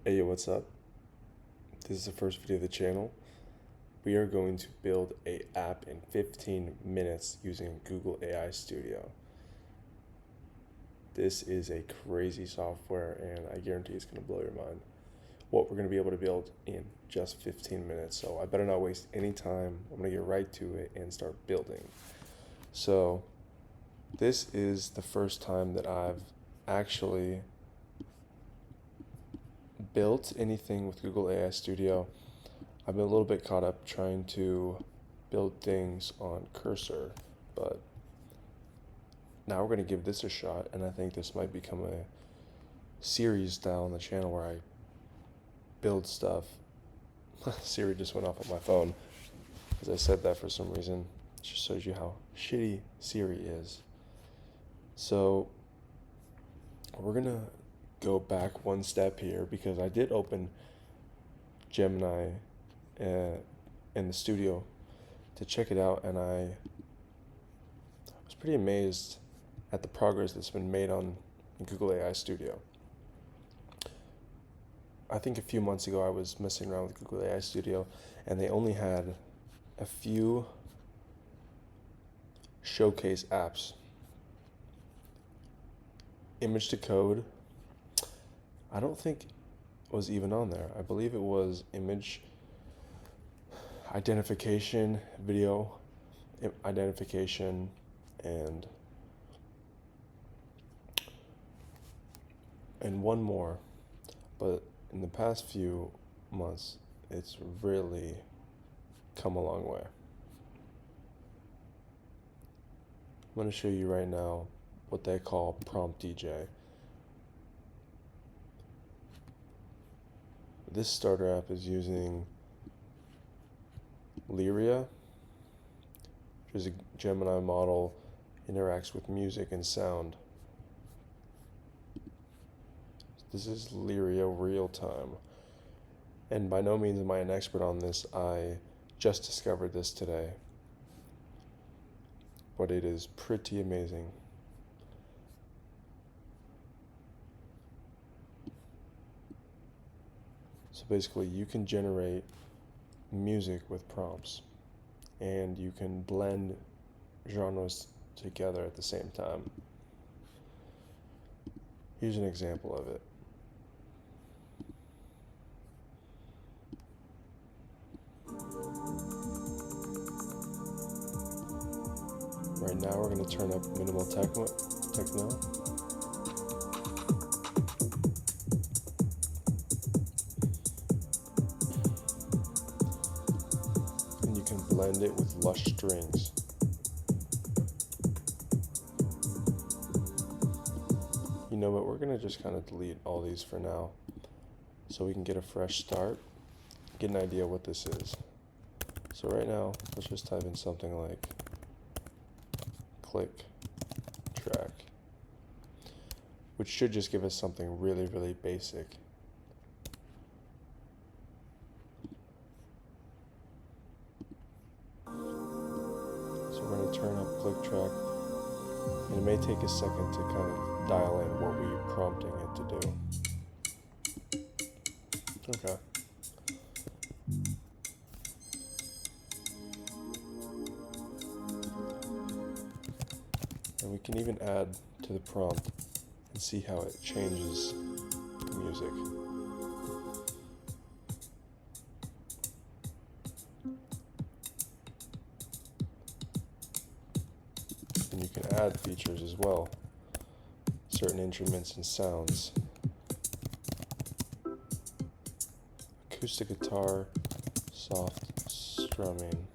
Hey, what's up? This is the first video of the channel. We are going to build a app in 15 minutes using Google AI Studio. This is a crazy software and I guarantee it's going to blow your mind. What we're going to be able to build in just 15 minutes. So I better not waste any time. I'm going to get right to it and start building. So this is the first time that I've actually built anything with Google AI Studio. I've been a little bit caught up trying to build things on Cursor, but now we're going to give this a shot, and I think this might become a series style on the channel where I build stuff. Siri just went off on my phone because I said that for some reason. It just shows you how shitty Siri is. So we're going to go back one step here because I did open Gemini in the studio to check it out, and I was pretty amazed at the progress that's been made on Google AI Studio. I think a few months ago I was messing around with Google AI Studio and they only had a few showcase apps. Image to code, I don't think was even on there. I believe it was image identification, video identification, and one more. But in the past few months, it's really come a long way. I'm going to show you right now what they call Prompt DJ. This starter app is using Lyria, which is a Gemini model, interacts with music and sound. This is Lyria real time. And by no means am I an expert on this. I just discovered this today. But it is pretty amazing. So basically you can generate music with prompts and you can blend genres together at the same time. Here's an example of it. Right now we're going to turn up minimal techno. And you can blend it with lush strings. You know what, we're going to just kind of delete all these for now so we can get a fresh start, get an idea what this is. So right now, let's just type in something like click track, which should just give us something really, really basic. So we're going to turn up click track, and it may take a second to kind of dial in what we're prompting it to do. Okay. And we can even add to the prompt and see how it changes the music. And you can add features as well, certain instruments and sounds. Acoustic guitar, soft strumming.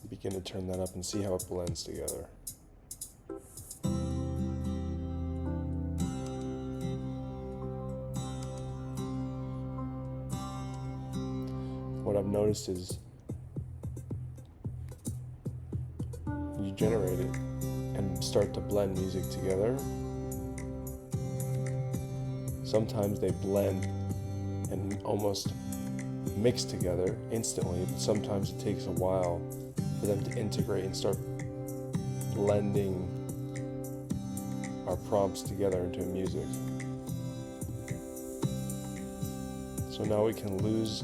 Begin to turn that up and see how it blends together. What I've noticed is you generate it and start to blend music together. Sometimes they blend and almost mix together instantly, but sometimes it takes a while for them to integrate and start blending our prompts together into music. So now we can lose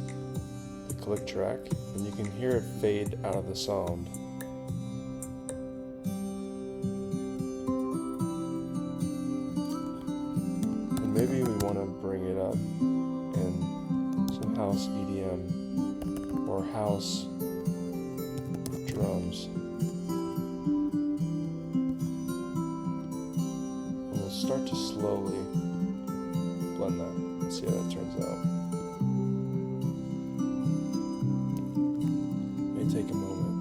the click track, and you can hear it fade out of the sound. And maybe we want to bring it up in some house EDM or house drums. And we'll start to slowly blend that and see how that turns out. Take a moment.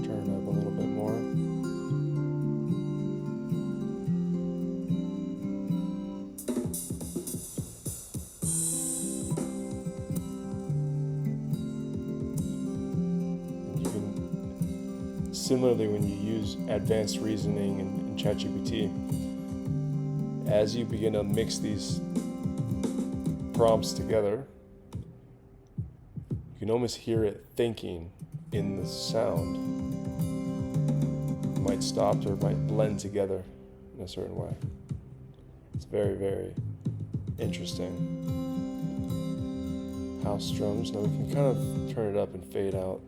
Turn it up a little bit more. And you can, similarly, when you use advanced reasoning and ChatGPT, as you begin to mix these prompts together, you can almost hear it thinking in the sound. It might stop or it might blend together in a certain way. It's very, very interesting. House drums. Now we can kind of turn it up and fade out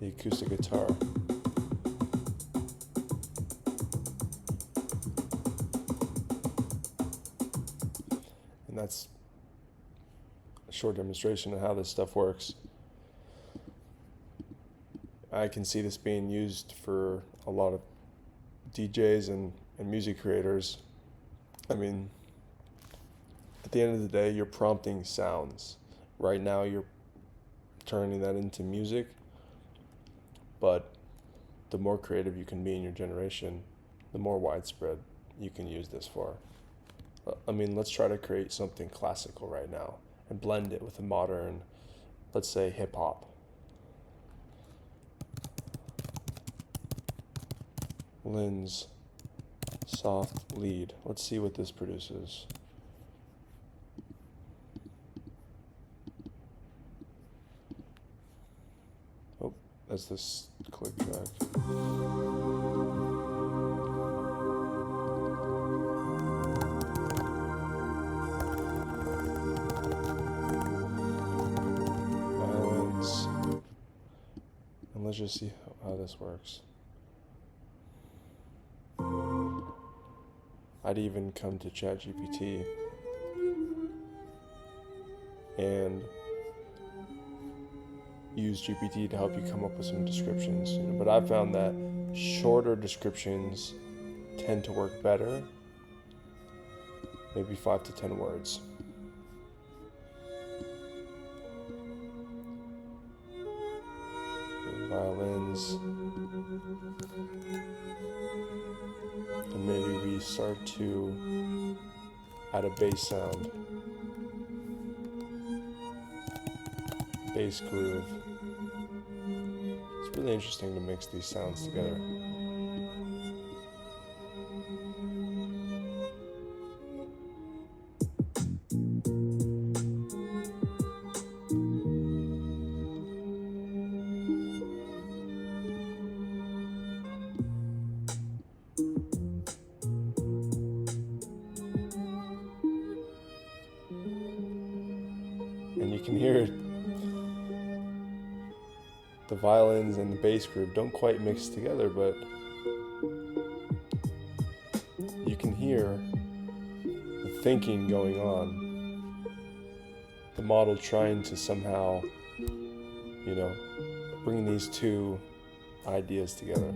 the acoustic guitar. And that's a short demonstration of how this stuff works. I can see this being used for a lot of DJs and music creators. I mean, at the end of the day, you're prompting sounds. Right now, you're turning that into music. But the more creative you can be in your generation, the more widespread you can use this for. I mean, let's try to create something classical right now and blend it with a modern, let's say, hip hop. Lynn's soft lead. Let's see what this produces. Oh, that's this click track. And let's just see how this works. I'd even come to ChatGPT and use GPT to help you come up with some descriptions. But I've found that shorter descriptions tend to work better, maybe 5 to 10 words. Violins, and maybe we start to add a bass sound, bass groove. It's really interesting to mix these sounds together. And you can hear the violins and the bass group don't quite mix together, but you can hear the thinking going on. The model trying to somehow, bring these two ideas together.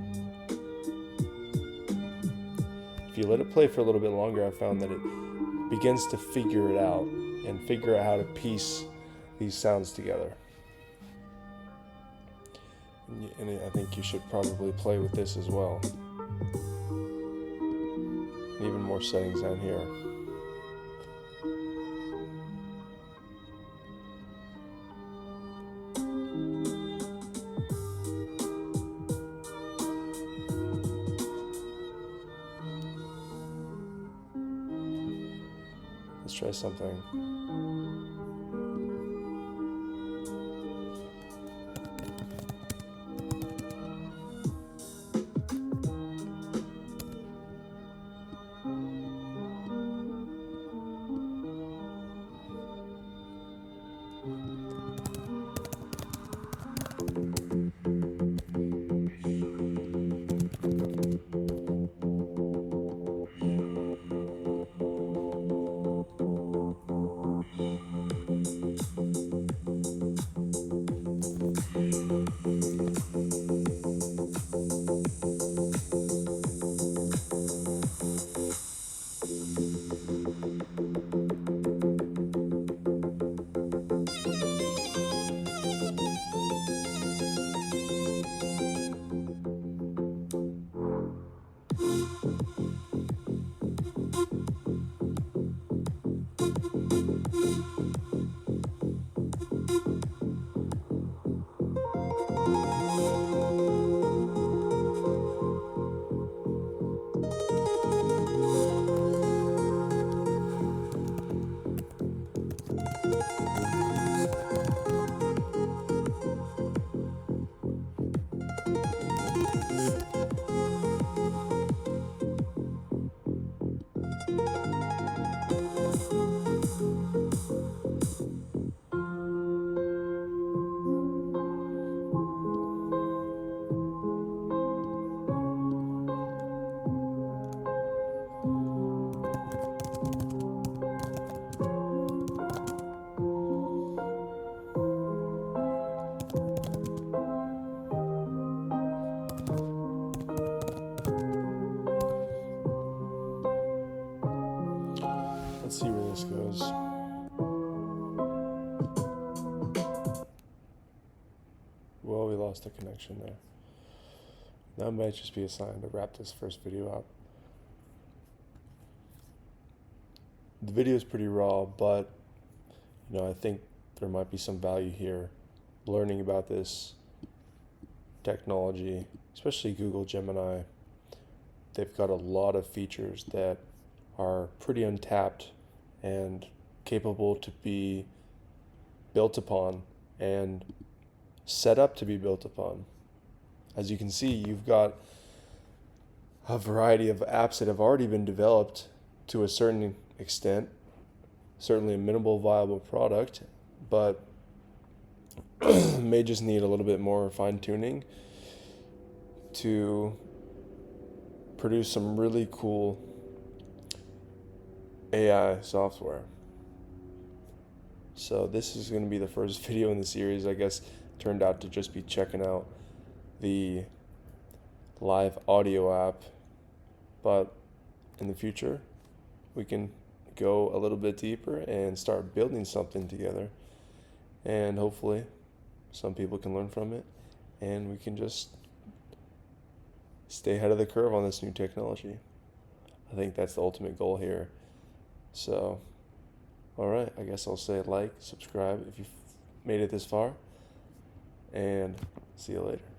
If you let it play for a little bit longer, I found that it begins to figure it out and figure out how to piece these sounds together. And I think you should probably play with this as well. Even more settings down here. Let's try something. lost the connection there. That might just be a sign to wrap this first video up. The video is pretty raw, but I think there might be some value here learning about this technology, especially Google Gemini. They've got a lot of features that are pretty untapped and capable to be built upon and set up to be built upon. As you can see, you've got a variety of apps that have already been developed to a certain extent, certainly a minimal viable product, but may just need a little bit more fine-tuning to produce some really cool AI software. So this is going to be the first video in the series. I guess turned out to just be checking out the live audio app, but in the future we can go a little bit deeper and start building something together, and hopefully some people can learn from it and we can just stay ahead of the curve on this new technology. I think that's the ultimate goal here. So alright, I guess I'll say like, subscribe if you've made it this far, and see you later.